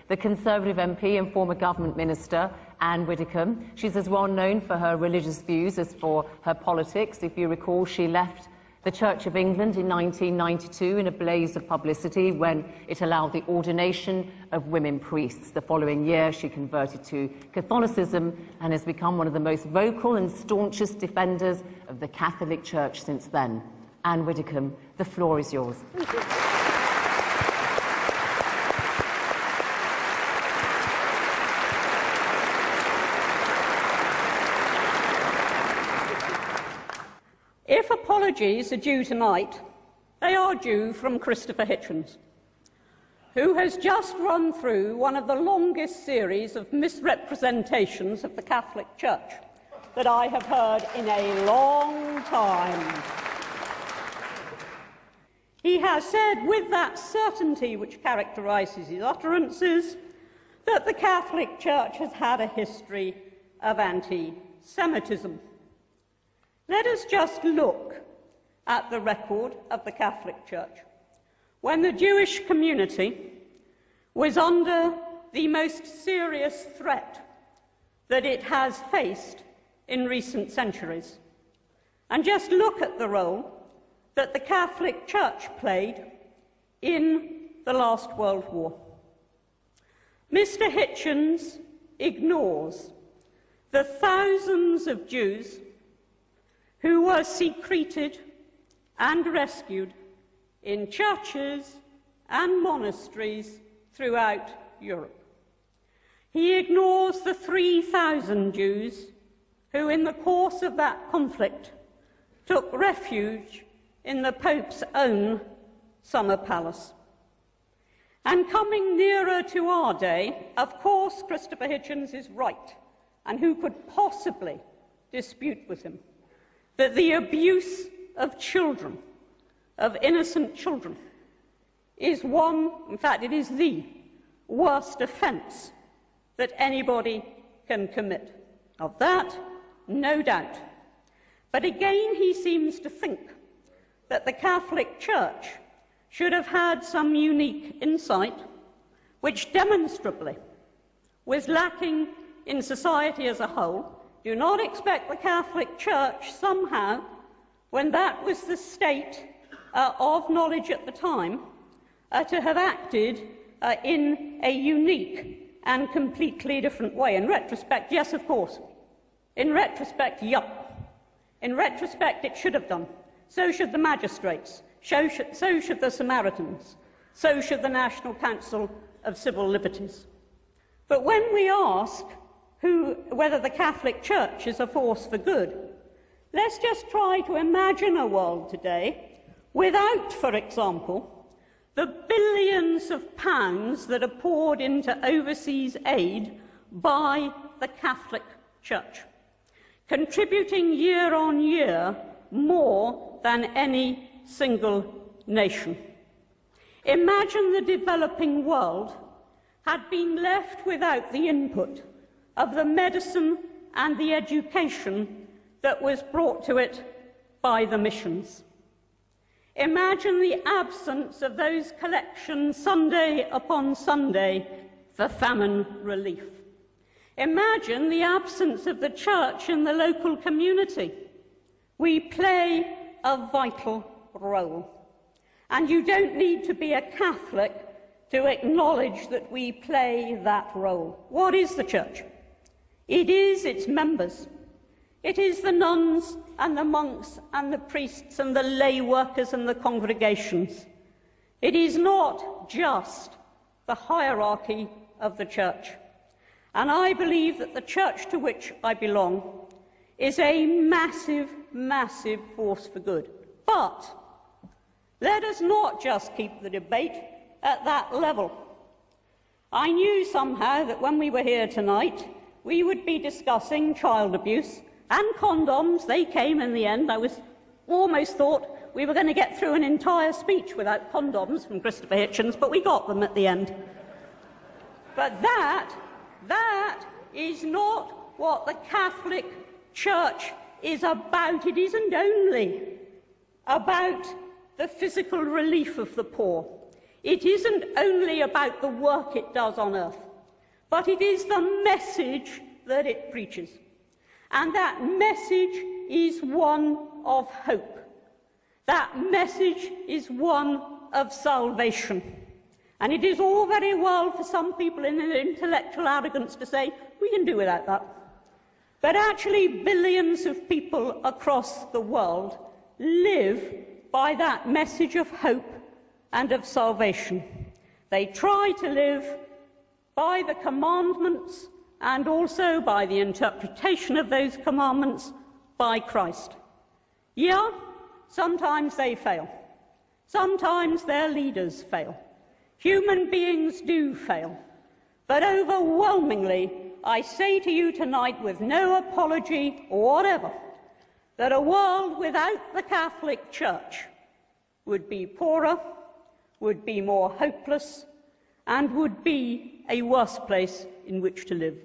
the Conservative MP and former government minister, Anne Widdecombe. She's as well known for her religious views as for her politics. If you recall, she left the Church of England in 1992 in a blaze of publicity when it allowed the ordination of women priests. The following year, she converted to Catholicism and has become one of the most vocal and staunchest defenders of the Catholic Church since then. Anne Widdecombe, the floor is yours. If apologies are due tonight, they are due from Christopher Hitchens, who has just run through one of the longest series of misrepresentations of the Catholic Church that I have heard in a long time. He has said, with that certainty which characterises his utterances, that the Catholic Church has had a history of anti-Semitism. Let us just look at the record of the Catholic Church. When the Jewish community was under the most serious threat that it has faced in recent centuries, and just look at the role that the Catholic Church played in the last World War. Mr. Hitchens ignores the thousands of Jews who were secreted and rescued in churches and monasteries throughout Europe. He ignores the 3,000 Jews who, in the course of that conflict, took refuge in the Pope's own summer palace. And coming nearer to our day, of course, Christopher Hitchens is right, and who could possibly dispute with him, that the abuse of children, of innocent children, is one, in fact, it is the worst offence that anybody can commit. Of that, no doubt. But again, he seems to think that the Catholic Church should have had some unique insight, which demonstrably was lacking in society as a whole. Do not expect the Catholic Church somehow, when that was the state of knowledge at the time, to have acted in a unique and completely different way. In retrospect, yes, of course. In retrospect, yup. In retrospect, it should have done. So should the magistrates. So should the Samaritans. So should the National Council of Civil Liberties. But when we ask whether the Catholic Church is a force for good, let's just try to imagine a world today without, for example, the billions of pounds that are poured into overseas aid by the Catholic Church, contributing year on year more than any single nation. Imagine the developing world had been left without the input of the medicine and the education that was brought to it by the missions. Imagine the absence of those collections Sunday upon Sunday for famine relief. Imagine the absence of the church in the local community. We play a vital role. And you don't need to be a Catholic to acknowledge that we play that role. What is the church? It is its members. It is the nuns and the monks and the priests and the lay workers and the congregations. It is not just the hierarchy of the church. And I believe that the church to which I belong is a massive, massive force for good. But let us not just keep the debate at that level. I knew somehow that when we were here tonight, we would be discussing child abuse and condoms. They came in the end. I almost thought we were going to get through an entire speech without condoms from Christopher Hitchens, but we got them at the end. But that is not what the Catholic Church is about. It isn't only about the physical relief of the poor. It isn't only about the work it does on earth, but it is the message that it preaches. And that message is one of hope. That message is one of salvation. And it is all very well for some people in their intellectual arrogance to say, we can do without that. But actually, billions of people across the world live by that message of hope and of salvation. They try to live by the commandments and also by the interpretation of those commandments by Christ. Yeah, sometimes they fail. Sometimes their leaders fail. Human beings do fail. But overwhelmingly, I say to you tonight with no apology or whatever, that a world without the Catholic Church would be poorer, would be more hopeless, and would be a worse place in which to live.